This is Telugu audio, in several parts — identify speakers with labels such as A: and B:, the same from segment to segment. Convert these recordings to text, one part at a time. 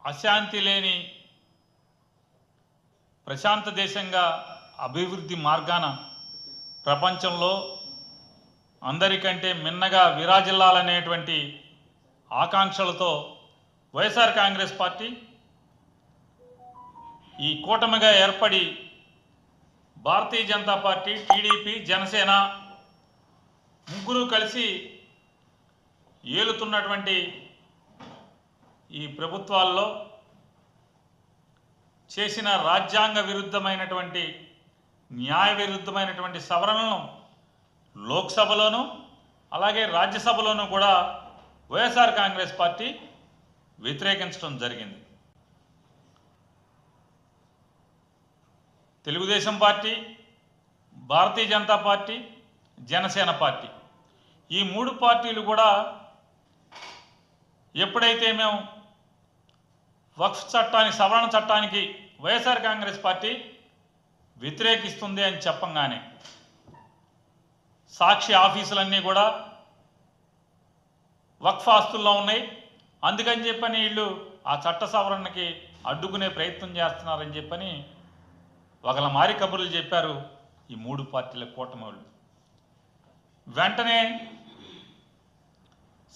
A: అశాంతి లేని ప్రశాంత దేశంగా అభివృద్ధి మార్గాన ప్రపంచంలో అందరికంటే మిన్నగా విరాజిల్లాలనేటువంటి ఆకాంక్షలతో వైఎస్ఆర్ కాంగ్రెస్ పార్టీ ఈ కూటమిగా ఏర్పడి భారతీయ జనతా పార్టీ, టీడీపీ, జనసేన ముగ్గురు కలిసి ఏలుతున్నటువంటి ఈ ప్రభుత్వాల్లో చేసిన రాజ్యాంగ విరుద్ధమైనటువంటి, న్యాయ విరుద్ధమైనటువంటి సవరణలను లోక్సభలోనూ అలాగే రాజ్యసభలోనూ కూడా వైఎస్ఆర్ కాంగ్రెస్ పార్టీ వ్యతిరేకించడం జరిగింది. Telugu Desam party, Bharatiya Janata party, Janasena party ఈ మూడు పార్టీలు కూడా ఎప్పుడైతే మేము వక్ఫ్ చట్టానికి, సవరణ చట్టానికి వైఎస్ఆర్ కాంగ్రెస్ పార్టీ వ్యతిరేకిస్తుంది అని చెప్పంగానే సాక్షి ఆఫీసులన్నీ కూడా వక్ఫ్ ఆస్తుల్లో ఉన్నాయి, అందుకని చెప్పని వీళ్ళు ఆ చట్ట సవరణకి అడ్డుకునే ప్రయత్నం చేస్తున్నారని చెప్పని ఒకళ్ళ మారి కబుర్లు చెప్పారు ఈ మూడు పార్టీల కూటమి వాళ్ళు. వెంటనే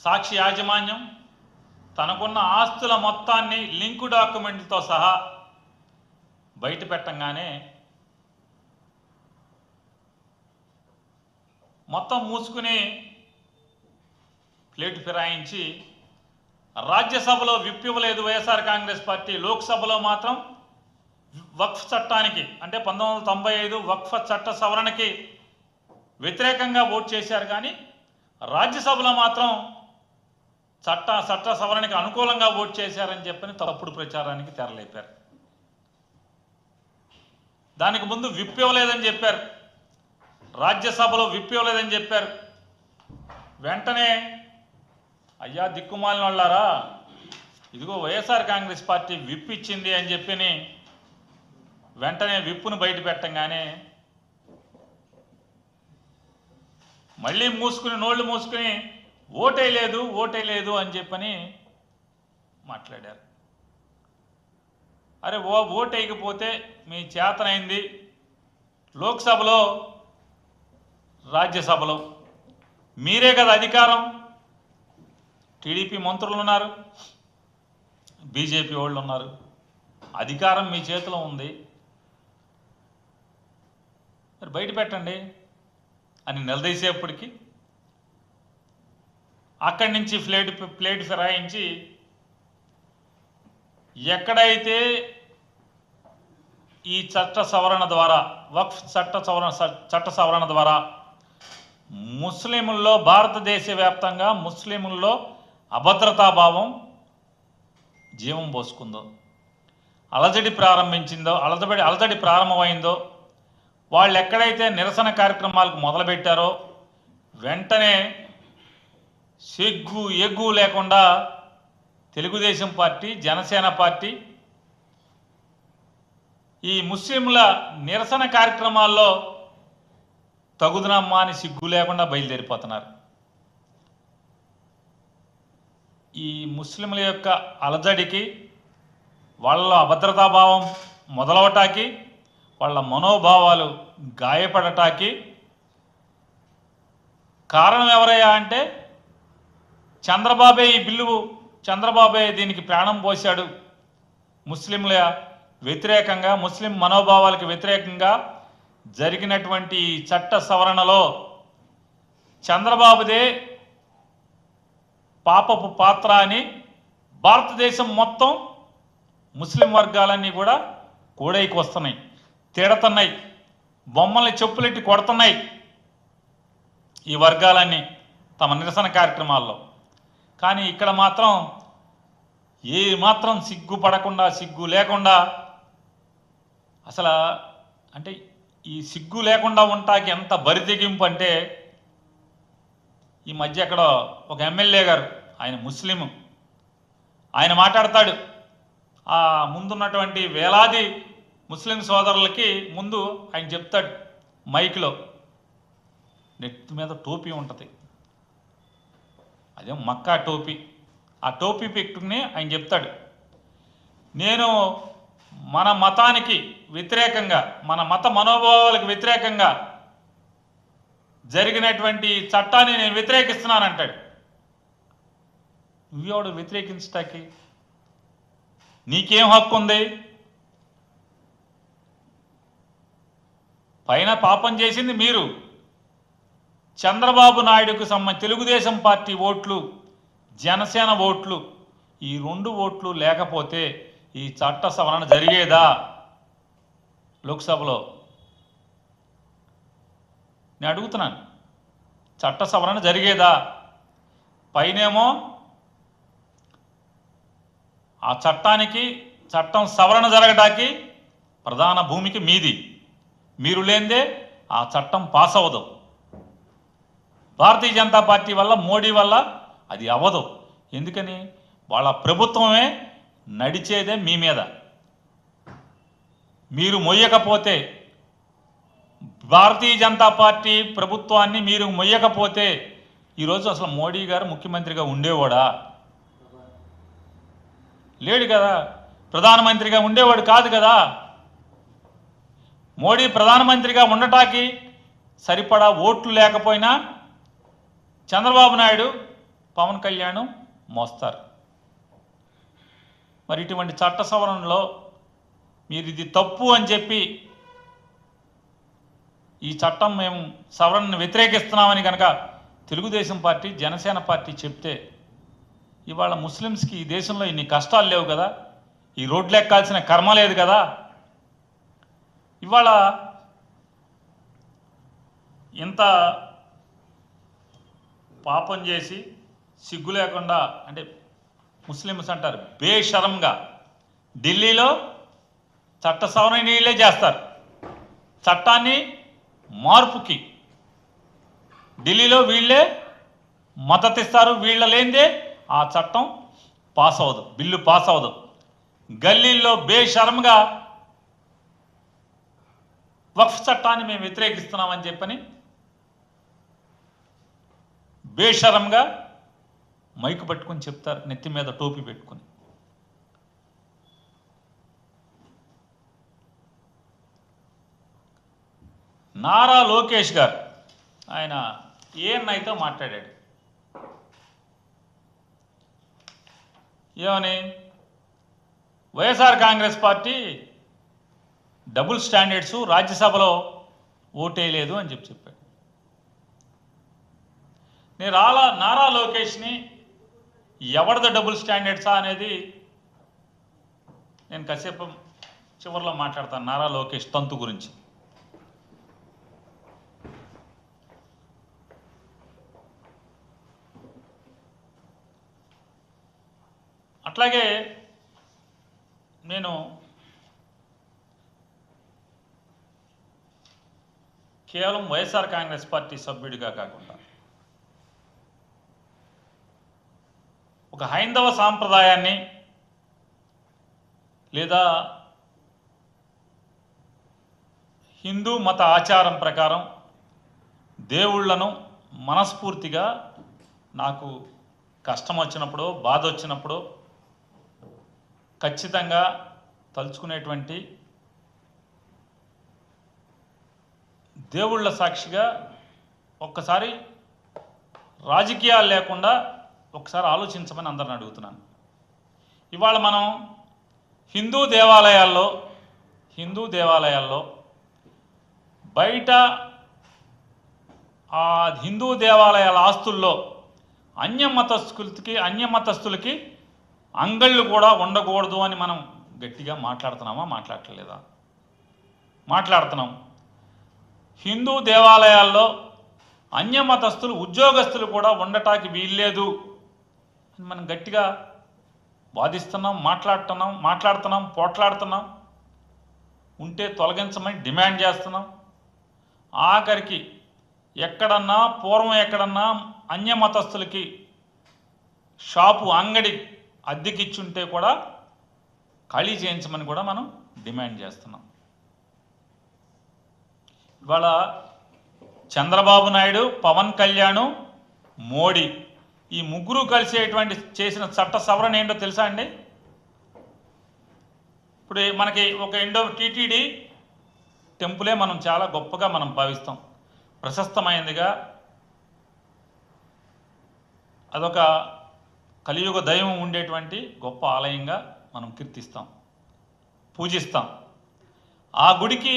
A: సాక్షి యాజమాన్యం తనకున్న ఆస్తుల మొత్తాన్ని లింకు డాక్యుమెంట్తో సహా బయట పెట్టంగానే మొత్తం మూసుకుని ప్లేటు ఫిరాయించి రాజ్యసభలో విప్ ఇవ్వలేదు వైఎస్ఆర్ కాంగ్రెస్ పార్టీ, లోక్సభలో మాత్రం వక్ఫ్ చట్టానికి అంటే 1995 వక్ఫ్ చట్ట సవరణకి వ్యతిరేకంగా ఓటు చేశారు. కానీ రాజ్యసభలో మాత్రం చట్ట సవరణకి అనుకూలంగా ఓటు చేశారని చెప్పని తప్పుడు ప్రచారానికి తెరలేపారు. దానికి ముందు విప్ ఇవ్వలేదని చెప్పారు, రాజ్యసభలో విప్ ఇవ్వలేదని చెప్పారు. వెంటనే అయ్యా దిక్కుమాలిన వాళ్ళారా, ఇదిగో వైఎస్ఆర్ కాంగ్రెస్ పార్టీ విప్ ఇచ్చింది అని చెప్పని వెంటనే విప్పును బయట పెట్టంగానే మళ్ళీ నోళ్ళు మూసుకుని ఓటేయలేదు అని చెప్పని మాట్లాడారు. అరే ఓటేయకపోతే మీ చేతనైంది లోక్సభలో, రాజ్యసభలో మీరే కదా అధికారం, టీడీపీ మంత్రులు ఉన్నారు, బీజేపీ వాళ్ళు ఉన్నారు, అధికారం మీ చేతిలో ఉంది, మరి బయట పెట్టండి అని నిలదీసేపటికి అక్కడి నుంచి ప్లేట్ ఫిరాయించి ఎక్కడైతే ఈ చట్ట సవరణ ద్వారా, వక్ఫ్ చట్ట సవరణ ద్వారా ముస్లింల్లో, భారతదేశ వ్యాప్తంగా ముస్లింల్లో అభద్రతాభావం జీవం పోసుకుందో, అలజడి ప్రారంభమైందో, వాళ్ళు ఎక్కడైతే నిరసన కార్యక్రమాలకు మొదలుపెట్టారో వెంటనే ఎగ్గు లేకుండా తెలుగుదేశం పార్టీ, జనసేన పార్టీ ఈ ముస్లింల నిరసన కార్యక్రమాల్లో తగుదనమ్మా అని సిగ్గు లేకుండా బయలుదేరిపోతున్నారు. ఈ ముస్లింల యొక్క అలజడికి, వాళ్ళ అభద్రతాభావం మొదలవటానికి, వాళ్ళ మనోభావాలు గాయపడటానికి కారణం ఎవరయ్యా అంటే చంద్రబాబే దీనికి ప్రాణం పోశాడు. ముస్లింల వ్యతిరేకంగా, ముస్లిం మనోభావాలకు వ్యతిరేకంగా జరిగినటువంటి ఈ చట్ట సవరణలో చంద్రబాబుదే పాపపు పాత్ర అని భారతదేశం మొత్తం ముస్లిం వర్గాలన్నీ కూడా కూడైకి వస్తున్నాయి, తిడుతున్నాయి, బొమ్మల్ని చెప్పులెట్టి కొడుతున్నాయి ఈ వర్గాలన్నీ తమ నిరసన కార్యక్రమాల్లో. కానీ ఇక్కడ మాత్రం ఏ మాత్రం సిగ్గుపడకుండా, సిగ్గు లేకుండా, అసలు అంటే ఈ సిగ్గు లేకుండా ఉంటాకి ఎంత బరితెగింపు అంటే ఈ మధ్య ఎక్కడో ఒక ఎమ్మెల్యే గారు, ఆయన ముస్లిం, ఆయన మాట్లాడతాడు, ఆ ముందున్నటువంటి వేలాది ముస్లిం సోదరులకి ముందు ఆయన చెప్తాడు మైక్లో, నెత్తి మీద టోపీ ఉంటుంది, అదే మక్కా టోపీ, ఆ టోపీ పెట్టుకుని ఆయన చెప్తాడు, నేను మన మతానికి వ్యతిరేకంగా, మన మత మనోభావాలకు వ్యతిరేకంగా జరిగినటువంటి చట్టాన్ని నేను వ్యతిరేకిస్తున్నానంటాడు. నువ్వెవడు వ్యతిరేకించటానికి? నీకేం హక్కు ఉంది? పైన పాపం చేసింది మీరు. చంద్రబాబు నాయుడుకు తెలుగుదేశం పార్టీ ఓట్లు, జనసేన ఓట్లు, ఈ 2 ఓట్లు లేకపోతే ఈ చట్ట సవరణ జరిగేదా లోక్సభలో? నేను అడుగుతున్నాను, చట్ట సవరణ జరిగేదా? పైనేమో ఆ చట్టం సవరణ జరగడానికి ప్రధాన భూమికి మీది. మీరు లేనిదే ఆ చట్టం పాస్ అవ్వదు. భారతీయ జనతా పార్టీ వల్ల, మోడీ వల్ల అది అవ్వదు. ఎందుకని? వాళ్ళ ప్రభుత్వమే నడిచేదే మీ మీద. మీరు మొయ్యకపోతే, భారతీయ జనతా పార్టీ ప్రభుత్వాన్ని మీరు మొయ్యకపోతే ఈరోజు అసలు మోడీ గారు ముఖ్యమంత్రిగా ఉండేవాడా? లేడు కదా. ప్రధానమంత్రిగా ఉండేవాడు కాదు కదా. మోడీ ప్రధానమంత్రిగా ఉండటానికి సరిపడా ఓట్లు లేకపోయినా చంద్రబాబు నాయుడు, పవన్ కళ్యాణ్ మోస్తారు. మరి ఇటువంటి చట్ట సవరణలో మీరు ఇది తప్పు అని చెప్పి ఈ చట్టం మేము సవరణను వ్యతిరేకిస్తున్నామని కనుక తెలుగుదేశం పార్టీ, జనసేన పార్టీ చెప్తే ఇవాళ ముస్లిమ్స్కి ఈ దేశంలో ఇన్ని కష్టాలు లేవు కదా, ఈ రోడ్లు ఎక్కాల్సిన కర్మ లేదు కదా. ఇవాళ ఇంత పాపం చేసి సిగ్గు లేకుండా, అంటే ముస్లిమ్స్ అంటారు బేషరంగా ఢిల్లీలో చట్ట సవరణ నీళ్ళే చేస్తారు. చట్టాన్ని మార్పుకి ఢిల్లీలో వీళ్ళే మద్దతిస్తారు. వీళ్ళ లేనిదే ఆ చట్టం పాస్ అవ్వదు, బిల్లు పాస్ అవ్వదు. గల్లీల్లో బేషరంగా వక్ఫ్ చట్టాన్ని మేము వ్యతిరేకిస్తున్నామని చెప్పని బేషరంగా మైకు పట్టుకుని చెప్తారు, నెత్తి మీద టోపీ పెట్టుకుని. నారా లోకేష్ గారు ఆయన ఏఎన్ఐతో మాట్లాడాడు. ఏమని? YSR Congress party double standards, రాజ్యసభలో ఓటేయలేదు అని చెప్పాడు. నేను నారా లోకేష్ని ఎవరిది డబుల్ స్టాండర్డ్సా అనేది నేను కాసేపు చివరిలో మాట్లాడతాను. నారా లోకేష్ తంతు గురించి. అట్లాగే నేను కేవలం వైఎస్ఆర్ కాంగ్రెస్ పార్టీ సభ్యుడిగా కాకుండా ఒక హైందవ సాంప్రదాయాన్ని లేదా హిందూ మత ఆచారం ప్రకారం దేవుళ్లను మనస్ఫూర్తిగా నాకు కష్టం వచ్చినప్పుడు, బాధ వచ్చినప్పుడు ఖచ్చితంగా తలుచుకునేటువంటి దేవుళ్ళ సాక్షిగా ఒక్కసారి రాజకీయాలు లేకుండా ఒకసారి ఆలోచించమని అందరిని అడుగుతున్నాను. ఇవాళ మనం హిందూ దేవాలయాల్లో బయట ఆ హిందూ దేవాలయాల ఆస్తుల్లో అన్యమతస్థులకి అంగళ్ళు కూడా ఉండకూడదు అని మనం గట్టిగా మాట్లాడుతున్నామా? మాట్లాడలేదా? మాట్లాడుతున్నాం. హిందూ దేవాలయాల్లో అన్యమతస్థులు, ఉద్యోగస్తులు కూడా ఉండటానికి వీల్లేదు అని మనం గట్టిగా వాదిస్తున్నాం, మాట్లాడుతున్నాం, పోట్లాడుతున్నాం. ఉంటే తొలగించమని డిమాండ్ చేస్తున్నాం. ఆఖరికి పూర్వం ఎక్కడన్నా అన్యమతస్థులకి షాపు, అంగడి అద్దెకిచ్చుంటే కూడా ఖాళీ చేయించమని కూడా మనం డిమాండ్ చేస్తున్నాం. ఇవాళ చంద్రబాబు నాయుడు, పవన్ కళ్యాణ్, మోడీ ఈ ముగ్గురు కలిసేటువంటి చేసిన చట్ట సవరణ ఏంటో తెలుసా అండి? ఇప్పుడు మనకి ఒక టీటీడీ టెంపులే మనం చాలా గొప్పగా మనం భావిస్తాం, ప్రశస్తమైనదిగా, అదొక కలియుగ దైవం ఉండేటువంటి గొప్ప ఆలయంగా మనం కీర్తిస్తాం, పూజిస్తాం. ఆ గుడికి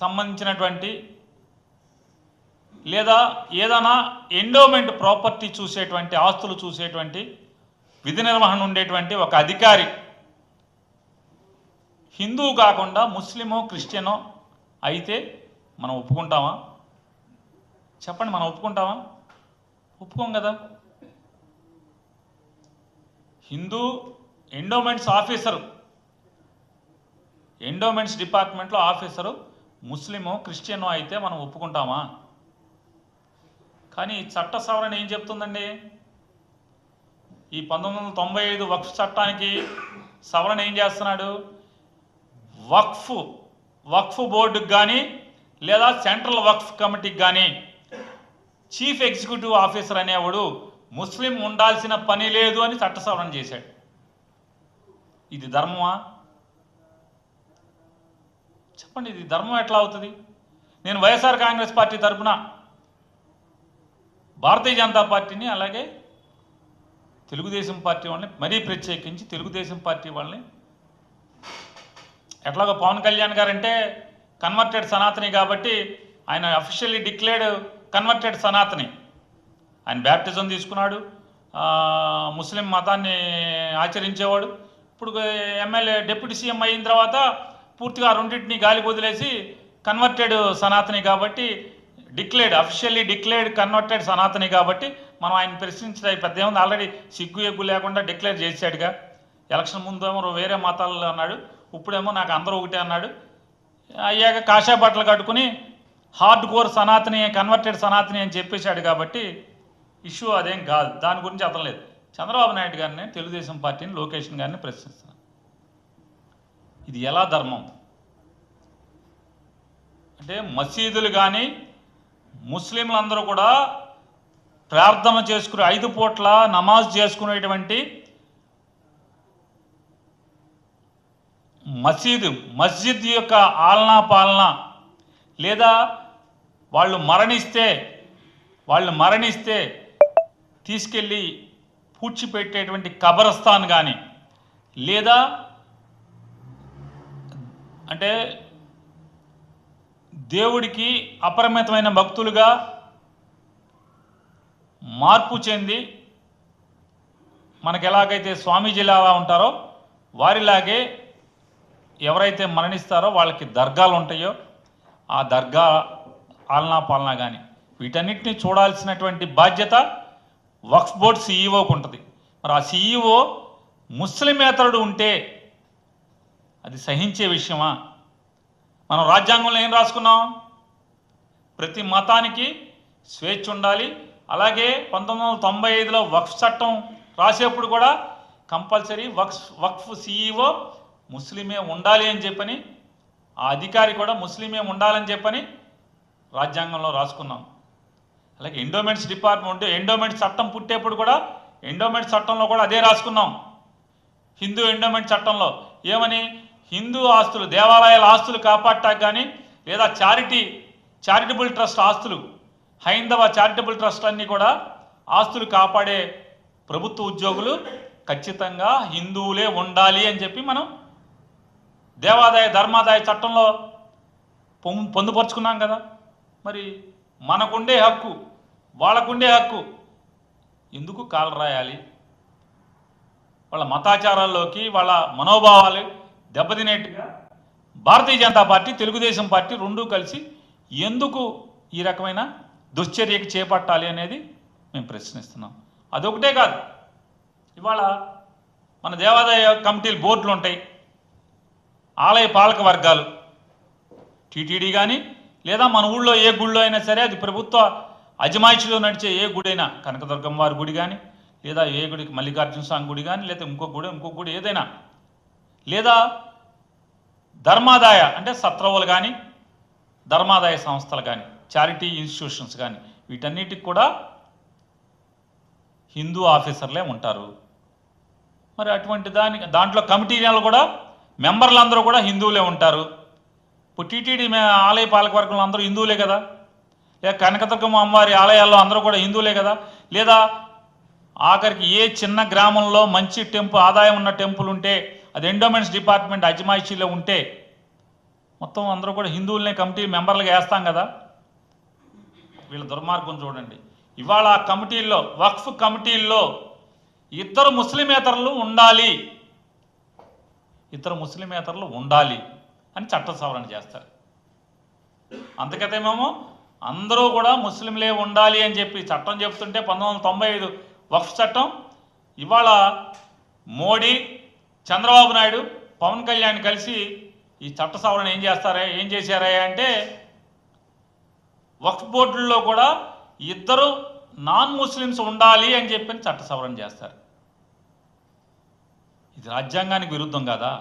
A: సంబంధించినటువంటి లేదా ఏదైనా ఎండోమెంట్ ప్రాపర్టీ చూసేటువంటి, ఆస్తులు చూసేటువంటి విధి నిర్వహణ ఉండేటువంటి ఒక అధికారి హిందువు కాకుండా ముస్లిమో క్రిస్టియనో అయితే మనం ఒప్పుకుంటామా? చెప్పండి, మనం ఒప్పుకుంటామా? ఒప్పుకోం కదా. హిందూ ఎండోమెంట్స్ ఆఫీసరు, ఎండోమెంట్స్ డిపార్ట్మెంట్లో ఆఫీసరు ముస్లిమో క్రిస్టియనో అయితే మనం ఒప్పుకుంటామా? కానీ చట్ట సవరణ ఏం చెప్తుందండి? ఈ 1995 వక్ఫ్ చట్టానికి సవరణ ఏం చేస్తున్నాడు? వక్ఫ్ బోర్డుకి కానీ లేదా సెంట్రల్ వక్ఫ్ కమిటీకి కానీ చీఫ్ ఎగ్జిక్యూటివ్ ఆఫీసర్ అనేవాడు ముస్లిం ఉండాల్సిన పని లేదు అని చట్ట సవరణ చేశాడు. ఇది ధర్మమా? చెప్పండి, ఇది ధర్మం ఎట్లా అవుతుంది? నేను వైఎస్ఆర్ కాంగ్రెస్ పార్టీ తరఫున భారతీయ జనతా పార్టీని అలాగే తెలుగుదేశం పార్టీ వాళ్ళని, మరీ ప్రత్యేకించి తెలుగుదేశం పార్టీ వాళ్ళని, ఎట్లాగో పవన్ కళ్యాణ్ గారంటే కన్వర్టెడ్ సనాతని కాబట్టి ఆయన అఫీషియల్లీ డిక్లేర్డ్ కన్వర్టెడ్ సనాతని. ఆయన బ్యాప్టిజం తీసుకున్నాడు, ముస్లిం మతాన్ని ఆచరించేవాడు. ఇప్పుడు ఎమ్మెల్యే డిప్యూటీ సీఎం అయిన తర్వాత పూర్తిగా రెండింటిని గాలి వదిలేసి కన్వర్టెడ్ సనాతని కాబట్టి అఫీషియల్లీ డిక్లేర్డ్ కన్వర్టెడ్ సనాతని కాబట్టి మనం ఆయన ప్రశ్నించడానికి పెద్ద ఏముంది, ఆల్రెడీ సిగ్గు ఎగ్గు లేకుండా డిక్లేర్ చేశాడుగా. ఎలక్షన్ ముందేమో వేరే మతాలు అన్నాడు, ఇప్పుడేమో నాకు అందరూ ఒకటే అన్నాడు. అయ్యాక కాషాయ బట్టలు కట్టుకుని hard core Sanatani, converted Sanatani అని చెప్పేశాడు కాబట్టి ఇష్యూ అదేం కాదు, దాని గురించి అతను లేదు. చంద్రబాబు నాయుడు గారిని, తెలుగుదేశం పార్టీని, లోకేష్ గారిని ప్రశ్నిస్తున్నాను, ఇది ఎలా ధర్మం? అంటే మసీదులు కానీ ముస్లింలందరూ కూడా ప్రార్థన చేసుకునే 5 పూట్ల నమాజ్ చేసుకునేటువంటి మస్జిద్ యొక్క ఆలనా పాలన, లేదా వాళ్ళు మరణిస్తే తీసుకెళ్ళి పూడ్చిపెట్టేటువంటి కబరస్థాన్ కానీ, లేదా అంటే దేవుడికి అపరిమితమైన భక్తులుగా మార్పు చెంది మనకు ఎలాగైతే స్వామీజీలాగా ఉంటారో వారిలాగే ఎవరైతే మరణిస్తారో వాళ్ళకి దర్గాలు ఉంటాయో ఆ దర్గా ఆలనా పాలన కానీ వీటన్నిటిని చూడాల్సినటువంటి బాధ్యత వక్ఫ్ బోర్డ్ సీఈఓకి ఉంటుంది. మరి ఆ సీఈఓ ముస్లిమేతరుడు ఉంటే అది సహించే విషయమా? మనం రాజ్యాంగంలో ఏం రాసుకున్నాం? ప్రతి మతానికి స్వేచ్ఛ ఉండాలి. అలాగే 1995లో వక్ఫ్ చట్టం రాసేప్పుడు కూడా కంపల్సరీ వక్ఫ్ సీఈఓ ముస్లిమే ఉండాలి అని చెప్పని, ఆ అధికారి కూడా ముస్లిమే ఉండాలని చెప్పని రాజ్యాంగంలో రాసుకున్నాం. అలాగే ఎండోమెంట్స్ చట్టం పుట్టేప్పుడు కూడా ఎండోమెంట్స్ చట్టంలో కూడా అదే రాసుకున్నాం. హిందూ ఎండోమెంట్ చట్టంలో ఏమని? హిందూ ఆస్తులు, దేవాలయాల ఆస్తులు కాపాడటానికి కానీ, లేదా చారిటబుల్ ట్రస్ట్ ఆస్తులు, హైందవ చారిటబుల్ ట్రస్ట్ అన్నీ కూడా ఆస్తులు కాపాడే ప్రభుత్వ ఉద్యోగులు ఖచ్చితంగా హిందువులే ఉండాలి అని చెప్పి మనం ధర్మాదాయ చట్టంలో పొందుపరుచుకున్నాం కదా. మరి మనకుండే హక్కు, వాళ్ళకుండే హక్కు ఎందుకు కాలు రాయాలి? వాళ్ళ మతాచారాల్లోకి వాళ్ళ మనోభావాలు దెబ్బతినేట్టుగా భారతీయ జనతా పార్టీ, తెలుగుదేశం పార్టీ రెండూ కలిసి ఎందుకు ఈ రకమైన దుశ్చర్యకి చేపట్టాలి అనేది మేము ప్రశ్నిస్తున్నాం. అదొకటే కాదు, ఇవాళ మన దేవాదాయ కమిటీలు బోర్డులు ఉంటాయి, ఆలయ పాలక వర్గాలు, టీటీడీ కానీ లేదా మన ఊళ్ళో ఏ గుళ్ళో అయినా సరే, అది ప్రభుత్వ అజమాయిషిలో నడిచే ఏ గుడి అయినా, కనకదుర్గమ్మ వారి గుడి కానీ, లేదా ఏ గుడికి మల్లికార్జున స్వామి గుడి కానీ, లేదా ఇంకొక గుడి ఏదైనా, లేదా ధర్మాదాయ అంటే సత్రవులు కానీ, ధర్మాదాయ సంస్థలు కానీ, చారిటీ ఇన్స్టిట్యూషన్స్ కానీ, వీటన్నిటికి కూడా హిందూ ఆఫీసర్లే ఉంటారు. మరి అటువంటి దాంట్లో కమిటీలు కూడా మెంబర్లందరూ కూడా హిందువులే ఉంటారు. ఇప్పుడు టీటీడీ ఆలయ పాలకవర్గంలో అందరూ హిందువులే కదా, లేదా కనకదుర్గమ్మ అమ్మవారి ఆలయాల్లో అందరూ కూడా హిందువులే కదా, లేదా ఆఖరికి ఏ చిన్న గ్రామంలో మంచి టెంపుల్ ఆదాయం ఉన్న టెంపుల్ ఉంటే అది ఎండోమెంట్స్ డిపార్ట్మెంట్ అజమాయిషీలో ఉంటే మొత్తం అందరూ కూడా హిందువులనే కమిటీ మెంబర్లుగా వేస్తాం కదా. వీళ్ళ దుర్మార్గం చూడండి. ఇవాళ ఆ కమిటీల్లో వక్ఫ్ కమిటీల్లో ఇద్దరు ముస్లిమేతరులు ఉండాలి, ఇద్దరు ముస్లిమేతరులు ఉండాలి అని చట్ట సవరణ చేస్తారు. అంతకతేమేమో అందరూ కూడా ముస్లింలే ఉండాలి అని చెప్పి చట్టం చెప్తుంటే 1995 వక్ఫ్ చట్టం ఇవాళ మోడీ, చంద్రబాబు నాయుడు, పవన్ కళ్యాణ్ కలిసి ఈ చట్ట సవరణ ఏం చేశారా అంటే వక్ఫ్ బోర్డుల్లో కూడా ఇద్దరు నాన్ ముస్లిమ్స్ ఉండాలి అని చెప్పి చట్ట సవరణ చేస్తారు. ఇది రాజ్యాంగానికి విరుద్ధం కాదా?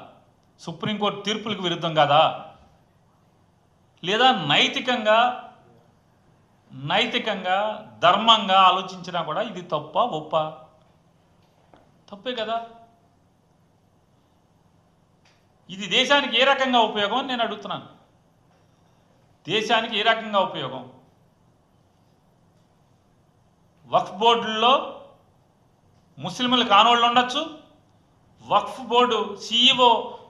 A: సుప్రీంకోర్టు తీర్పులకు విరుద్ధం కాదా? లేదా నైతికంగా ధర్మంగా ఆలోచించినా కూడా ఇది తప్ప ఒప్ప? తప్పే కదా. ఇది దేశానికి ఏ రకంగా ఉపయోగం అని నేను అడుగుతున్నాను. దేశానికి ఏ రకంగా ఉపయోగం? వక్ఫ్ బోర్డుల్లో ముస్లింలు కానోళ్ళు ఉండొచ్చు, వక్ఫ్ బోర్డు CEO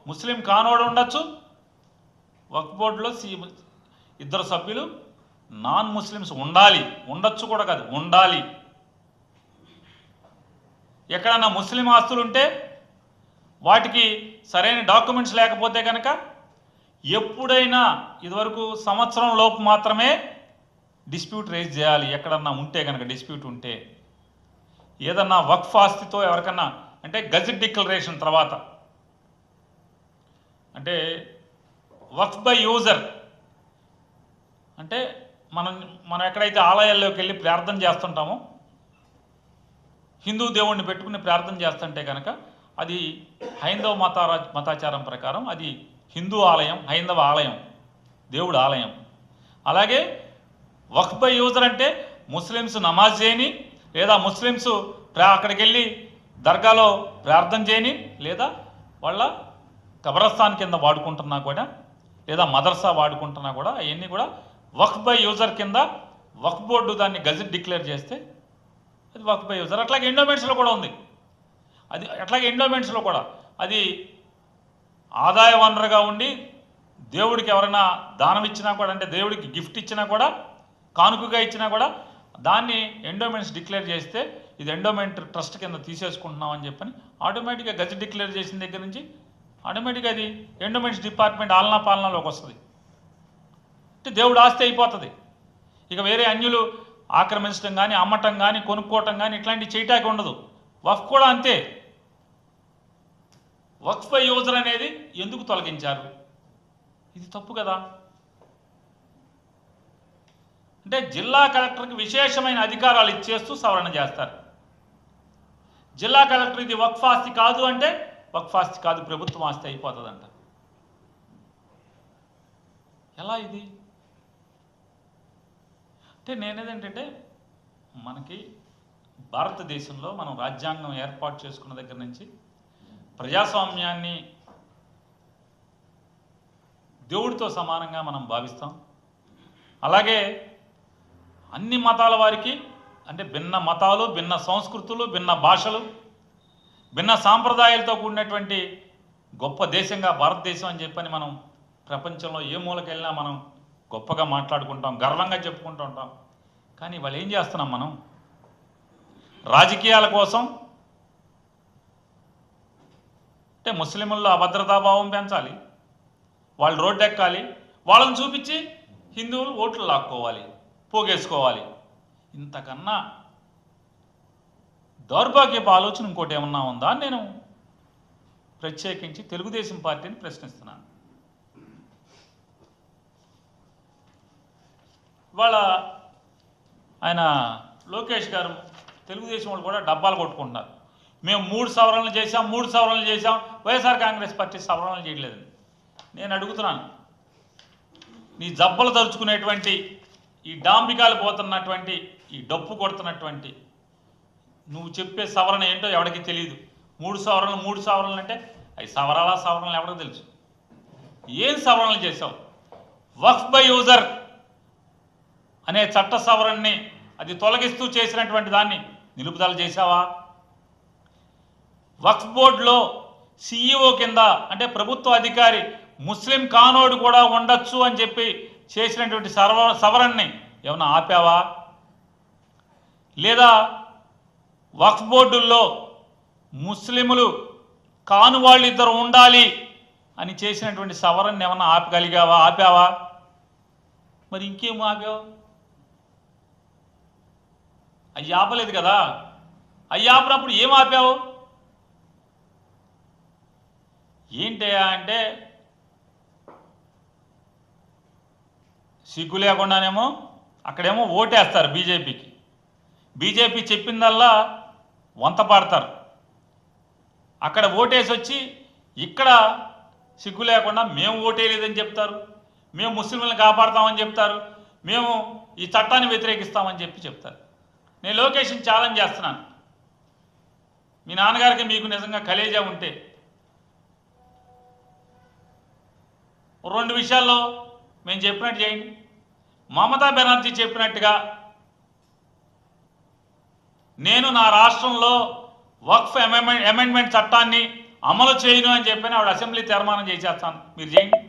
A: ముస్లిం కానోడు ఉండొచ్చు, వక్ఫ్ బోర్డులో ఇద్దరు సభ్యులు నాన్ ముస్లిమ్స్ ఉండాలి, ఉండొచ్చు కూడా కాదు ఉండాలి. ఎక్కడన్నా ముస్లిం ఆస్తులు ఉంటే వాటికి సరైన డాక్యుమెంట్స్ లేకపోతే కనుక ఎప్పుడైనా ఇదివరకు సంవత్సరం లోపు మాత్రమే డిస్ప్యూట్ రేజ్ చేయాలి. ఎక్కడన్నా ఉంటే కనుక డిస్ప్యూట్ ఉంటే ఏదన్నా వక్ఫ్ ఆస్తితో ఎవరికన్నా అంటే గజెట్ డిక్లరేషన్ తర్వాత అంటే వక్ఫ్ బై యూజర్ అంటే మనం ఎక్కడైతే ఆలయాల్లోకి వెళ్ళి ప్రార్థన చేస్తుంటామో హిందూ దేవుణ్ణి పెట్టుకుని ప్రార్థన చేస్తుంటే కనుక అది హైందవ మతాచారం ప్రకారం అది హిందూ ఆలయం, హైందవ ఆలయం, దేవుడు ఆలయం. అలాగే వక్ఫ్ బై యూజర్ అంటే ముస్లిమ్స్ నమాజ్ చేయని లేదా ముస్లిమ్స్ అక్కడికి వెళ్ళి దర్గాలో ప్రార్థన చేయని లేదా వాళ్ళ కబరస్థాన్ కింద వాడుకుంటున్నా కూడా లేదా మదర్సా వాడుకుంటున్నా కూడా అవన్నీ కూడా వక్ఫ్ బై యూజర్ కింద వక్ఫ్ బోర్డు దాన్ని గజెట్ డిక్లేర్ చేస్తే అది వక్ఫ్ బై యూజర్. అట్లాగే ఎండోమెంట్స్లో కూడా ఉంది అది. అట్లాగే ఎండోమెంట్స్లో కూడా అది ఆదాయ వనరుగా ఉండి దేవుడికి ఎవరైనా దానం ఇచ్చినా కూడా అంటే దేవుడికి గిఫ్ట్ ఇచ్చినా కూడా కానుకగా ఇచ్చినా కూడా దాన్ని ఎండోమెంట్స్ డిక్లేర్ చేస్తే ఇది ఎండోమెంట్ ట్రస్ట్ కింద తీసేసుకుంటున్నాం అని చెప్పని ఆటోమేటిక్గా గజెట్ డిక్లేర్ చేసిన దగ్గర నుంచి ఆటోమేటిక్గా అది ఎండోమెంట్స్ డిపార్ట్మెంట్ ఆలనా పాలనలోకి వస్తుంది. అంటే దేవుడు ఆస్తి అయిపోతుంది. ఇక వేరే అన్యులు ఆక్రమించడం కానీ అమ్మటం కానీ కొనుక్కోవటం కానీ ఇట్లాంటివి చేయటానికి ఉండదు. వక్ఫ్ కూడా అంతే. వక్ఫ్ బై యూజర్ అనేది ఎందుకు తొలగించారు? ఇది తప్పు కదా. అంటే జిల్లా కలెక్టర్కి విశేషమైన అధికారాలు ఇచ్చేస్తూ సవరణ చేస్తారు. జిల్లా కలెక్టర్ ఇది వక్ఫ్ ఆస్తి కాదు అంటే వక్ఫ్ ఆస్తి కాదు, ప్రభుత్వం ఆస్తి అయిపోతుందంట. ఎలా ఇది? అంటే నేనేదేంటంటే మనకి భారతదేశంలో మనం రాజ్యాంగం ఏర్పాటు చేసుకున్న దగ్గర నుంచి ప్రజాస్వామ్యాన్ని దేవుడితో సమానంగా మనం భావిస్తాం. అలాగే అన్ని మతాల వారికి అంటే భిన్న మతాలు, భిన్న సంస్కృతులు, భిన్న భాషలు, భిన్న సాంప్రదాయాలతో కూడినటువంటి గొప్ప దేశంగా భారతదేశం అని చెప్పని మనం ప్రపంచంలో ఏ మూలకెళ్ళినా మనం గొప్పగా మాట్లాడుకుంటాం, గర్వంగా చెప్పుకుంటూ ఉంటాం. కానీ వాళ్ళు ఏం చేస్తున్నాం? మనం రాజకీయాల కోసం అంటే ముస్లింల్లో అభద్రతాభావం పెంచాలి, వాళ్ళు రోడ్డు ఎక్కాలి, వాళ్ళని చూపించి హిందువులు ఓట్లు లాక్కోవాలి, పోగేసుకోవాలి. ఇంతకన్నా దౌర్భాగ్యపు ఆలోచన ఇంకోటి ఏమన్నా ఉందా అని నేను ప్రత్యేకించి తెలుగుదేశం పార్టీని ప్రశ్నిస్తున్నాను. ఇవాళ ఆయన లోకేష్ గారు తెలుగుదేశం వాళ్ళు కూడా డబ్బాలు కొట్టుకుంటున్నారు. మేము 3 సవరణలు చేశాం, వైఎస్ఆర్ కాంగ్రెస్ పార్టీ సవరణలు చేయలేదండి. నేను అడుగుతున్నాను, నీ జబ్బలు తరుచుకునేటువంటి ఈ డాంబికాలు పోతున్నటువంటి ఈ డప్పు కొడుతున్నటువంటి నువ్వు చెప్పే సవరణ ఏంటో ఎవరికి తెలియదు. 3 సవరణలు అంటే అవి సవరణలు ఎవరికి తెలుసు? ఏం సవరణలు చేశావు? వక్ఫ్ బై యూజర్ అనే చట్ట సవరణని అది తొలగిస్తూ చేసినటువంటి దాన్ని నిలుపుదల చేశావా? వక్ఫ్ బోర్డులో సిఇఓ కింద అంటే ప్రభుత్వ అధికారి ముస్లిం కానోడు కూడా ఉండొచ్చు అని చెప్పి చేసినటువంటి సవరణని ఏమైనా ఆపావా? లేదా వక్ఫ్ బోర్డుల్లో ముస్లిములు కాను వాళ్ళు ఇద్దరు ఉండాలి అని చేసినటువంటి సవరణని ఏమన్నా ఆపావా? మరి ఇంకేం ఆపావు? అవి ఆపలేదు కదా. అవి ఆపినప్పుడు ఏం ఆపావు? ఏంటయ్యా అంటే సిగ్గు లేకుండానేమో అక్కడేమో ఓటేస్తారు బీజేపీకి. బీజేపీ చెప్పిందల్లా వంత పాడతారు. అక్కడ ఓటేసి వచ్చి ఇక్కడ సిగ్గు లేకుండా మేము ఓటేయలేదని చెప్తారు, మేము ముస్లింలను కాపాడుతామని చెప్తారు, మేము ఈ చట్టాన్ని వ్యతిరేకిస్తామని చెప్తారు. నేను లోకేష్ని ఛాలెంజ్ చేస్తున్నాను. మీ నాన్నగారికి మీకు నిజంగా కలేజా ఉంటే 2 విషయాల్లో మేము చెప్పినట్టు చేయండి. మమతా బెనర్జీ చెప్పినట్టుగా నేను నా రాష్ట్రంలో వక్ఫ్ అమెండ్మెంట్ చట్టాన్ని అమలు చేయను అని చెప్పని ఆవిడ అసెంబ్లీ తీర్మానం చేసేస్తాను, మీరు చేయండి.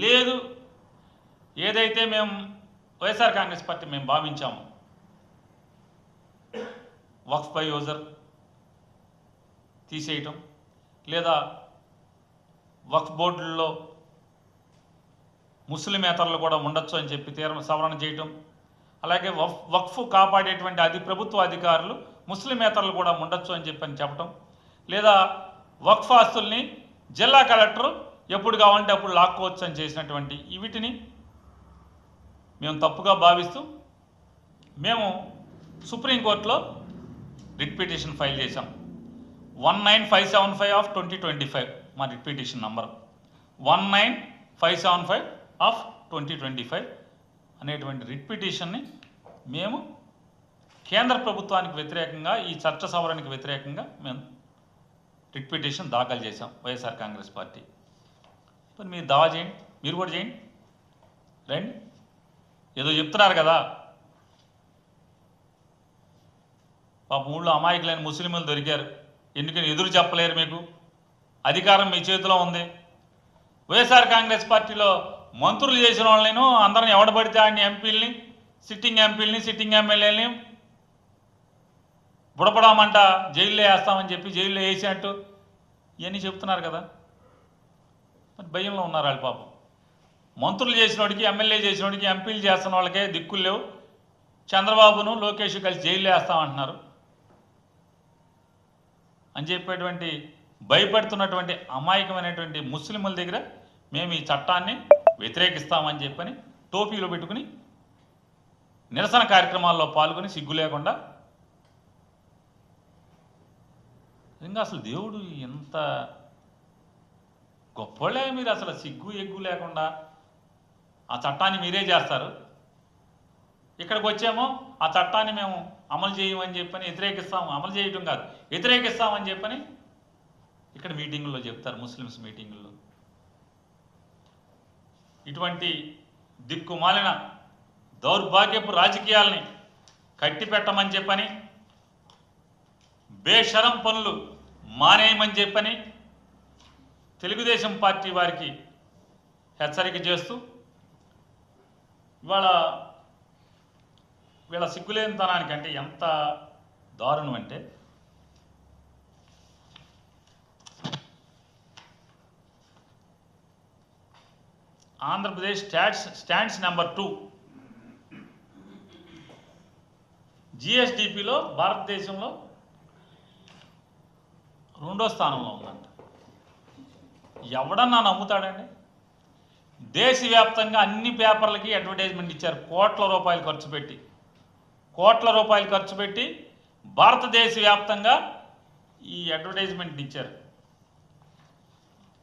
A: లేదు ఏదైతే మేము వైఎస్ఆర్ కాంగ్రెస్ పార్టీ మేము భావించాము వక్ఫ్ బై యూజర్ తీసేయటం, లేదా వక్ఫ్ బోర్డుల్లో ముస్లిమేతరులు కూడా ఉండొచ్చు అని చెప్పి సవరణ చేయటం, అలాగే వక్ఫ్ కాపాడేటువంటి ప్రభుత్వ అధికారులు ముస్లిమేతరులు కూడా ఉండొచ్చు అని చెప్పటం, లేదా వక్ఫ్ ఆస్తుల్ని జిల్లా కలెక్టరు ఎప్పుడు కావాలంటే అప్పుడు లాక్కోవచ్చు అని చేసినటువంటి వీటిని మేము తప్పుగా భావిస్తూ మేము సుప్రీంకోర్టులో రిట్ పిటిషన్ ఫైల్ చేశాం. 19575 ఆఫ్ 2025 మా రిట్ పిటిషన్ నంబర్ 19575 ఆఫ్ 2025 అనేటువంటి రిట్ పిటిషన్ని మేము కేంద్ర ప్రభుత్వానికి వ్యతిరేకంగా ఈ చట్ట సవరణకి వ్యతిరేకంగా మేము రిట్ పిటిషన్ దాఖలు చేశాం వైఎస్ఆర్ కాంగ్రెస్ పార్టీ. మరి మీరు దావా చేయండి, మీరు కూడా చేయండి, రండి. ఏదో చెప్తున్నారు కదా, పాప ఊళ్ళో అమాయకులైన ముస్లింలు దొరికారు, ఎందుకని ఎదురు చెప్పలేరు? మీకు అధికారం మీ చేతిలో ఉంది. వైఎస్ఆర్ కాంగ్రెస్ పార్టీలో మంత్రులు చేసిన వాళ్ళను అందరిని ఎవడబడితే ఆడిని ఎంపీలని, సిట్టింగ్ ఎమ్మెల్యేలని బుడపడామంట జైల్లో వేస్తామని చెప్పి జైల్లో వేసినట్టు ఇవన్నీ చెప్తున్నారు కదా. మరి భయంలో ఉన్నారు వాళ్ళు పాపం. మంత్రులు చేసినోడికి, ఎమ్మెల్యే చేసినోడికి, ఎంపీలు చేస్తున్న వాళ్ళకే దిక్కులు లేవు. చంద్రబాబును లోకేష్ కలిసి జైల్లో వేస్తామంటున్నారు అని చెప్పేటువంటి భయపడుతున్నటువంటి అమాయకమైనటువంటి ముస్లింల దగ్గర మేము ఈ చట్టాన్ని వ్యతిరేకిస్తామని చెప్పని టోపీలో పెట్టుకుని నిరసన కార్యక్రమాల్లో పాల్గొని సిగ్గు లేకుండా, ఇంకా అసలు దేవుడు ఎంత గొప్పలే, మీరు అసలు సిగ్గు ఎగ్గు లేకుండా ఆ చట్టాన్ని మీరే చేస్తారు. ఇక్కడికి వచ్చేమో ఆ చట్టాన్ని మేము అమలు చేయమని చెప్పని వ్యతిరేకిస్తాము, అమలు చేయటం కాదు వ్యతిరేకిస్తామని చెప్పని ఇక్కడ మీటింగుల్లో చెప్తారు, ముస్లిమ్స్ మీటింగుల్లో. ఇటువంటి దిక్కుమాలిన దౌర్భాగ్యపు రాజకీయాల్ని కట్టిపెట్టమని చెప్పని, బేషరం పనులు మానేయమని చెప్పని తెలుగుదేశం పార్టీ వారికి హెచ్చరిక చేస్తూ, ఇవాళ వీళ్ళ సిగ్గులేనితనానికి అంటే ఎంత దారుణం అంటే, ఆంధ్రప్రదేశ్ స్టాండ్స్ నెంబర్ 2 జిఎస్డిపిలో భారతదేశంలో 2వ స్థానంలో ఉందంట. ఎవడన్నా నమ్ముతాడండి? దేశవ్యాప్తంగా అన్ని పేపర్లకి అడ్వర్టైజ్మెంట్ ఇచ్చారు, కోట్ల రూపాయలు ఖర్చు పెట్టి భారతదేశ వ్యాప్తంగా ఈ అడ్వర్టైజ్మెంట్ ఇచ్చారు.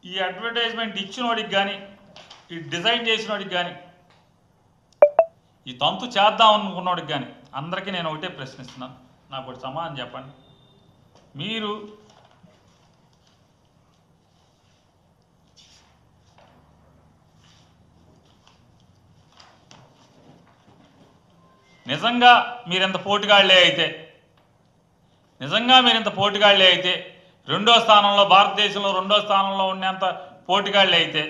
A: ఈ అడ్వర్టైజ్మెంట్ ఇచ్చినోడికి కానీ, ఈ డిజైన్ చేసినోడికి కానీ, ఈ తంతు చేద్దాం అనుకున్నోడికి కానీ అందరికీ నేను ఒకటే ప్రశ్నిస్తున్నాను, నాకు ఒకటి సమాధానం చెప్పండి. మీరు నిజంగా మీరింత పోటుగాళ్లే అయితే రెండో స్థానంలో, భారతదేశంలో రెండో స్థానంలో ఉండేంత పోటుగాళ్లే అయితే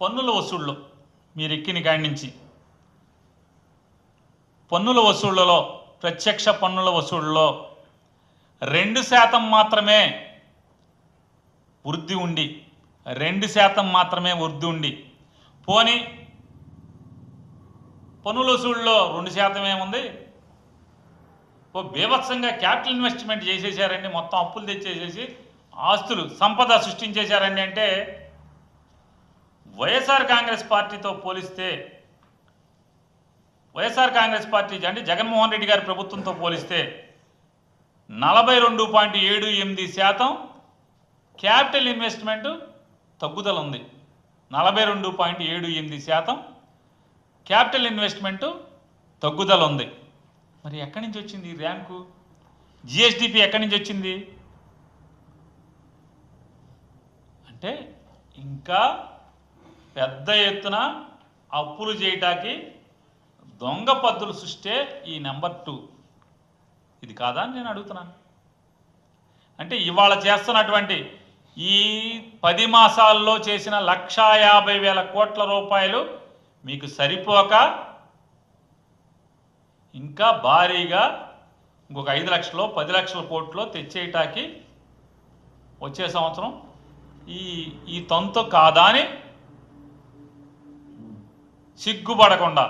A: పన్నుల వసూళ్ళు మీరు ఎక్కిన కాడి నుంచి పన్నుల వసూళ్లలో, ప్రత్యక్ష పన్నుల వసూళ్లలో 2% మాత్రమే వృద్ధి ఉండి 2% మాత్రమే వృద్ధి ఉండి పోనీ పన్నుల వసూళ్ళలో 2% ఏముంది, ఓ బీభత్సంగా క్యాపిటల్ ఇన్వెస్ట్మెంట్ చేసేసారండి, మొత్తం అప్పులు తెచ్చేసేసి ఆస్తులు సంపద సృష్టించేశారండి అంటే వైఎస్ఆర్ కాంగ్రెస్ పార్టీతో పోలిస్తే, వైఎస్ఆర్ కాంగ్రెస్ పార్టీ అంటే జగన్మోహన్ రెడ్డి గారి ప్రభుత్వంతో పోలిస్తే 42.78% క్యాపిటల్ ఇన్వెస్ట్మెంట్ తగ్గుదల ఉంది. 42.78% క్యాపిటల్ ఇన్వెస్ట్మెంట్ తగ్గుదల ఉంది. మరి ఎక్కడి నుంచి వచ్చింది ఈ ర్యాంకు? జిఎస్డిపి ఎక్కడి నుంచి వచ్చింది అంటే ఇంకా పెద్ద ఎత్తున అప్పులు చేయటానికి దొంగ పద్ధతులు సృష్టే ఈ నెంబర్ 2. ఇది కాదా అని నేను అడుగుతున్నాను. అంటే ఇవాళ చేస్తున్నటువంటి ఈ 10 మాసాల్లో చేసిన 1,50,000 కోట్ల రూపాయలు మీకు సరిపోక ఇంకా భారీగా ఇంకొక 5 లక్షలు 10 లక్షల కోట్లు తెచ్చేయటానికి వచ్చే సంవత్సరం ఈ తంతు కాదా అని సిగ్గుపడకుండా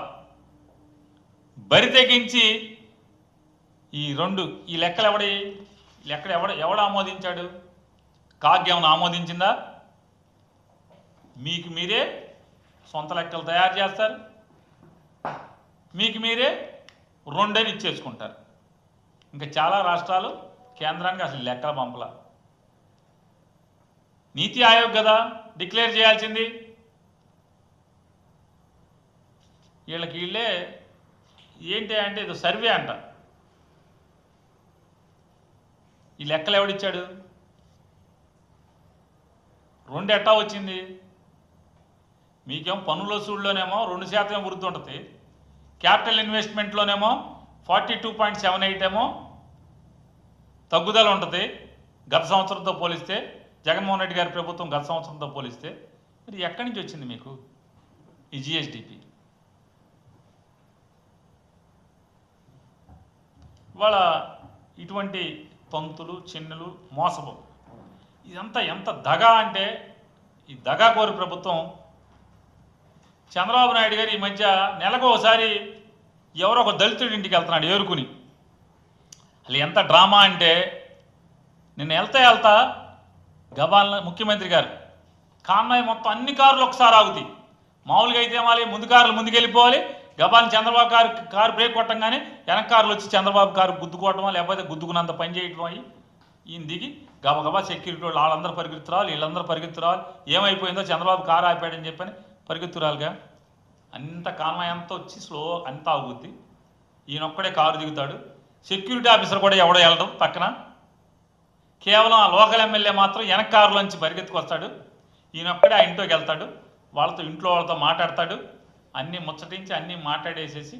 A: బరి తెగించి ఈ లెక్కలు ఎవడు ఆమోదించాడు? కాగ్ ఏమైనా ఆమోదించిందా? మీకు మీరే సొంత లెక్కలు తయారు చేస్తారు, మీకు మీరే 2 అని ఇచ్చేసుకుంటారు. ఇంకా చాలా రాష్ట్రాలు కేంద్రానికి అసలు లెక్కల పంపల. నీతి ఆయోగ్ కదా డిక్లేర్ చేయాల్సింది. వీళ్ళే ఏంటి అంటే ఇది సర్వే అంట. ఈ లెక్కలు ఎవడిచ్చాడు? 2 ఎట్టా వచ్చింది? మీకేమో పన్నుల వసూళ్ళలోనేమో 2% వృద్ధి ఉంటుంది, క్యాపిటల్ ఇన్వెస్ట్మెంట్లోనేమో 42.78 ఏమో తగ్గుదల ఉంటుంది గత సంవత్సరంతో పోలిస్తే, జగన్మోహన్ రెడ్డి గారి ప్రభుత్వం గత సంవత్సరంతో పోలిస్తే. మరి ఎక్కడి నుంచి వచ్చింది మీకు ఈ జిఎస్డిపి? ఇవాళ ఇటువంటి తంతులు చిన్నులు మోసపు ఇదంతా ఎంత దగా అంటే, ఈ దగాకోరి ప్రభుత్వం. చంద్రబాబు నాయుడు గారు ఈ మధ్య నెలకు ఒకసారి ఎవరో ఒక దళితుడి ఇంటికి వెళ్తున్నాడు ఏరుకుని. అసలు ఎంత డ్రామా అంటే, నిన్న వెళ్తా గబాల ముఖ్యమంత్రి గారు కాన్వాయ్ మొత్తం అన్ని కార్లు ఒకసారి ఆగుతాయి. మామూలుగా అయితే ఏమాలి ముందు కార్లు ముందుకెళ్ళిపోవాలి, గబాలని చంద్రబాబు కారు బ్రేక్ కొట్టంగానే వెనక కార్లు వచ్చి చంద్రబాబు కారు గుద్దుకోవటమో లేకపోతే గుద్దుకున్నంత పని చేయటం అయ్యి ఈయన దిగి గబగబా సెక్యూరిటీ వాళ్ళు వాళ్ళందరూ పరిగెత్తురావాలి, వీళ్ళందరూ పరిగెత్తురావాలి. ఏమైపోయిందో చంద్రబాబు కారు ఆపాడని చెప్పని పరిగెత్తురాలిగా అంత కాన్వాయ్ అంతా వచ్చి స్లో అంతా ఆగుద్ది. ఈయనొక్కడే కారు దిగుతాడు, సెక్యూరిటీ ఆఫీసర్ కూడా ఎవడో వెళ్ళడం పక్కన. కేవలం ఆ లోకల్ ఎమ్మెల్యే మాత్రం వెనక కారులోంచి పరిగెత్తుకొస్తాడు. ఈయనొక్కడే ఆ ఇంట్లోకి వెళ్తాడు, ఇంట్లో వాళ్ళతో మాట్లాడతాడు, అన్నీ ముచ్చటించి అన్నీ మాట్లాడేసేసి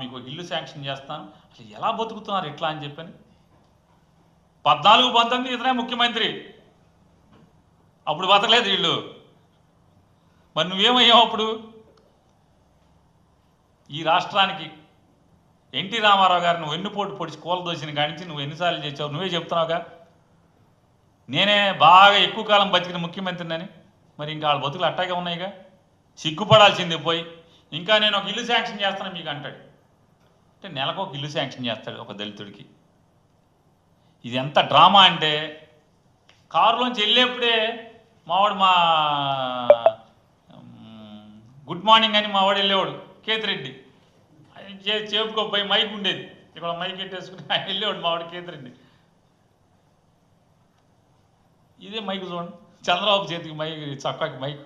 A: మీకు ఇల్లు శాంక్షన్ చేస్తాను. అసలు ఎలా బతుకుతున్నారు ఇట్లా అని చెప్పని. 14-19 ఇతనే ముఖ్యమంత్రి, అప్పుడు బతకలేదు వీళ్ళు. మరి నువ్వేమయ్యావు అప్పుడు? ఈ రాష్ట్రానికి ఎన్టీ రామారావు గారు నువ్వు వెన్నుపోటు పొడిచి కూలదోసిన కానించి నువ్వు ఎన్నిసార్లు చేసావు? నువ్వే చెప్తున్నావుగా నేనే బాగా ఎక్కువ కాలం బతికిన ముఖ్యమంత్రిని. మరి ఇంకా వాళ్ళ బతుకులు అట్టాగే ఉన్నాయిగా. సిగ్గుపడాల్సిందే పోయి. ఇంకా నేను ఒక ఇల్లు శాంక్షన్ చేస్తాను మీకు అంటాడు. అంటే నెలకు ఒక ఇల్లు శాంక్షన్ చేస్తాడు ఒక దళితుడికి. ఇది ఎంత డ్రామా అంటే, కారులోంచి వెళ్ళేప్పుడే మావాడు గుడ్ మార్నింగ్ అని మావాడు వెళ్ళేవాడు కేతిరెడ్డి. చేపుకోపోయి మైక్ ఉండేది, ఇక్కడ మైక్ పెట్టేసుకుని ఆయన వెళ్ళేవాడు మావాడు కేతిరెడ్డి. ఇదే మైకు చూడండి, చంద్రబాబు చేతికి మైక్, చక్కాకి మైకు.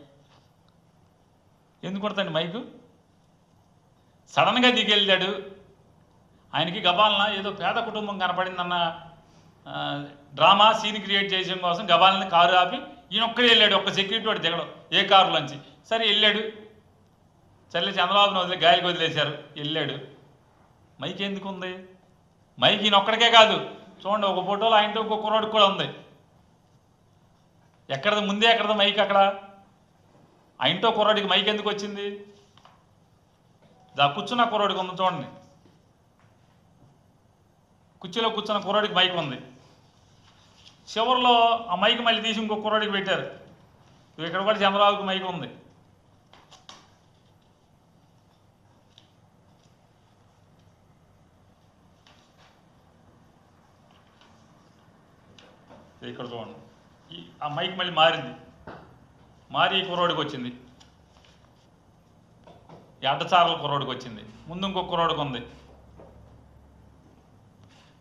A: ఎందుకు కొడతాండి మైకు? సడన్గా దిగెళ్ళాడు. ఆయనకి గబాలన ఏదో పేద కుటుంబం కనపడిందన్న డ్రామా సీన్ క్రియేట్ చేయడం కోసం గబాలని కారు ఆపి ఈయన ఒక్కడే వెళ్ళాడు. ఒక్క సెక్యూరిటీ వాడు దిగడం ఏ కారులోంచి. సరే వెళ్ళాడు, చల్లి చంద్రబాబుని వదిలే గాలికి వదిలేశారు, వెళ్ళాడు. మైక్ ఎందుకు ఉంది? మైక్ ఈయన ఒక్కడికే కాదు, చూడండి ఒక ఫోటోలో ఆయనతో ఇంకో కుర్రాడికి కూడా ఉంది. ఎక్కడది ముందే, ఎక్కడది మైక్ అక్కడ. ఆయనతో కుర్రాడికి మైక్ ఎందుకు వచ్చింది? కూర్చున్న కుర్రాడికి ఉంది చూడండి, కుర్చీలో కూర్చున్న కుర్రాడికి మైక్ ఉంది. చివరిలో ఆ మైక్ మళ్ళీ తీసి ఇంకో కుర్రాడికి పెట్టారు. ఇక్కడ కూడా చంద్రబాబుకి మైక్ ఉంది. ఇక్కడ చూడండి, ఆ మైక్ మళ్ళీ మారింది, మారి ఈ కుర్రోడికి వచ్చింది, ఈ అడ్డచారల కుర్రోడికి వచ్చింది, ముందు ఇంకో కుర్రోడికి ఉంది.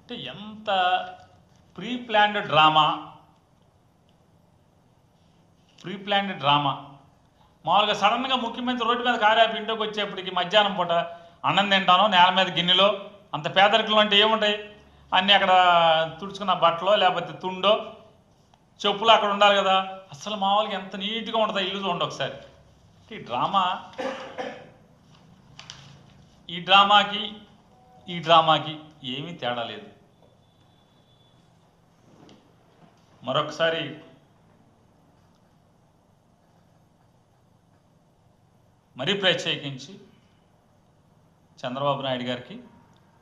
A: అంటే ఎంత ప్రీ ప్లాన్డ్ డ్రామా. మామూలుగా సడన్గా ముఖ్యమంత్రి రోడ్డు మీద కారాపి ఇంట్లోకి వచ్చేప్పటికి మధ్యాహ్నం పూట అన్నం తింటాను నేల మీద గిన్నెలో, అంత పేదరికలు అంటే ఏముంటాయి? అన్నీ అక్కడ తుడుచుకున్న బట్టలో లేకపోతే తుండో చెప్పులు అక్కడ ఉండాలి కదా. అసలు మామూలుగా ఎంత నీట్గా ఉంటుందో ఇల్లు చూడండి ఒకసారి. ఈ డ్రామాకి ఏమీ తేడా లేదు. మరొకసారి మరీ ప్రత్యేకించి చంద్రబాబు నాయుడు గారికి,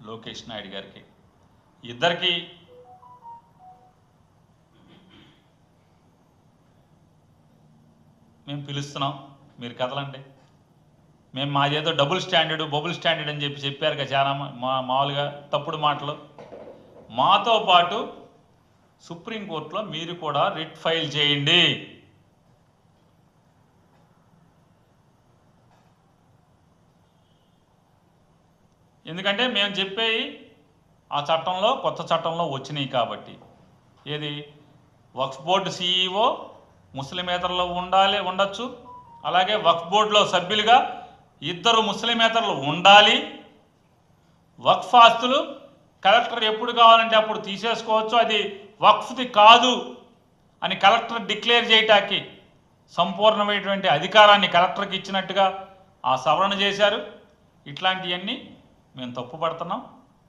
A: లోకేష్ నాయుడు గారికి, ఇద్దరికి మేము పిలుస్తున్నాం, మీరు కదలండి. మేము మాదేదో డబుల్ స్టాండర్డ్ బబుల్ స్టాండర్డ్ అని చెప్పారు కదా చాలా మామూలుగా తప్పుడు మాటలు. మాతో పాటు సుప్రీంకోర్టులో మీరు కూడా రిట్ ఫైల్ చేయండి. ఎందుకంటే మేము చెప్పేవి ఆ చట్టంలో, కొత్త చట్టంలో వచ్చినాయి కాబట్టి. ఏది? వక్ఫ్ బోర్డు CEO ముస్లిమేతరులు ఉండొచ్చు, అలాగే వక్ఫ్ బోర్డులో సభ్యులుగా 2 ముస్లిమేతరులు ఉండాలి. వక్ఫ్ ఆస్తులు కలెక్టర్ ఎప్పుడు కావాలంటే అప్పుడు తీసేసుకోవచ్చు, అది వక్ఫ్ది కాదు అని కలెక్టర్ డిక్లేర్ చేయటానికి సంపూర్ణమైనటువంటి అధికారాన్ని కలెక్టర్కి ఇచ్చినట్టుగా ఆ సవరణ చేశారు. ఇట్లాంటివన్నీ మేము తప్పు పడుతున్నాం.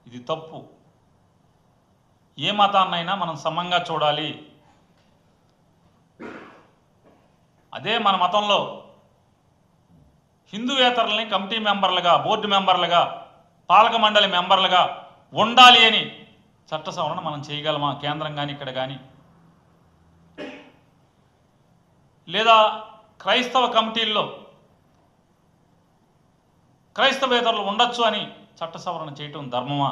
A: ఇది తప్పు. ఏ మతాన్నైనా మనం సమంగా చూడాలి. అదే మన మతంలో హిందూయేతరులని కమిటీ మెంబర్లుగా, బోర్డు మెంబర్లుగా, పాలక మండలి మెంబర్లుగా ఉండాలి అని చట్ట సవరణ మనం చేయగలమా? కేంద్రం కానీ ఇక్కడ కానీ. లేదా క్రైస్తవ కమిటీల్లో క్రైస్తవేతరులు ఉండొచ్చు అని చట్ట సవరణ చేయటం ధర్మమా?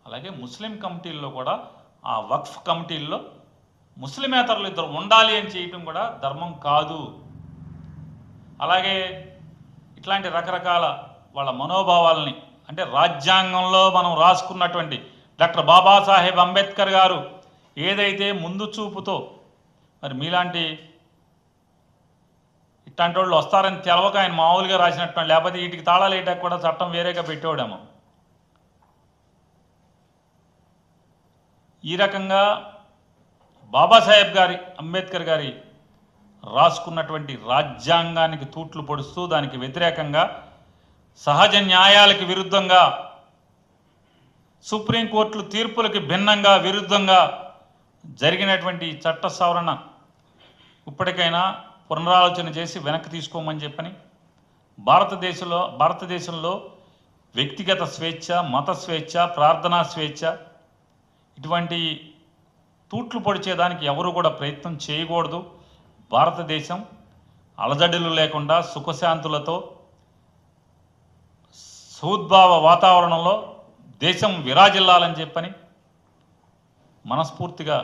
A: అలాగే ముస్లిం కమిటీల్లో కూడా, ఆ వక్ఫ్ కమిటీల్లో ముస్లిమేతరులు 2 ఉండాలి అని చేయటం కూడా ధర్మం కాదు. అలాగే ఇట్లాంటి రకరకాల వాళ్ళ మనోభావాలని, అంటే రాజ్యాంగంలో మనం రాసుకున్నటువంటి డాక్టర్ బాబాసాహెబ్ అంబేద్కర్ గారు ఏదైతే ముందు చూపుతో, మరి మీలాంటి ఇట్లాంటి వాళ్ళు వస్తారని తెలవక ఆయన మామూలుగా రాసినట్టు, లేకపోతే వీటికి తాళాలు వేయటానికి కూడా చట్టం వేరేగా పెట్టేవాడేమో. ఈ రకంగా బాబాసాహెబ్ అంబేద్కర్ గారి రాసుకున్నటువంటి రాజ్యాంగానికి తూట్లు పొడుస్తూ, దానికి వ్యతిరేకంగా, సహజ న్యాయాలకు విరుద్ధంగా, సుప్రీంకోర్టుల తీర్పులకి భిన్నంగా, విరుద్ధంగా జరిగినటువంటి చట్ట సవరణ ఇప్పటికైనా పునరాలోచన చేసి వెనక్కి తీసుకోమని చెప్పని, భారతదేశంలో వ్యక్తిగత స్వేచ్ఛ, మత స్వేచ్ఛ, ప్రార్థనా స్వేచ్ఛ, ఇటువంటి తూట్లు పొడిచేదానికి ఎవరు కూడా ప్రయత్నం చేయకూడదు. భారతదేశం అలజడులు లేకుండా సుఖశాంతులతో సౌద్భావ వాతావరణంలో దేశం విరాజిల్లాలని చెప్పని మనస్ఫూర్తిగా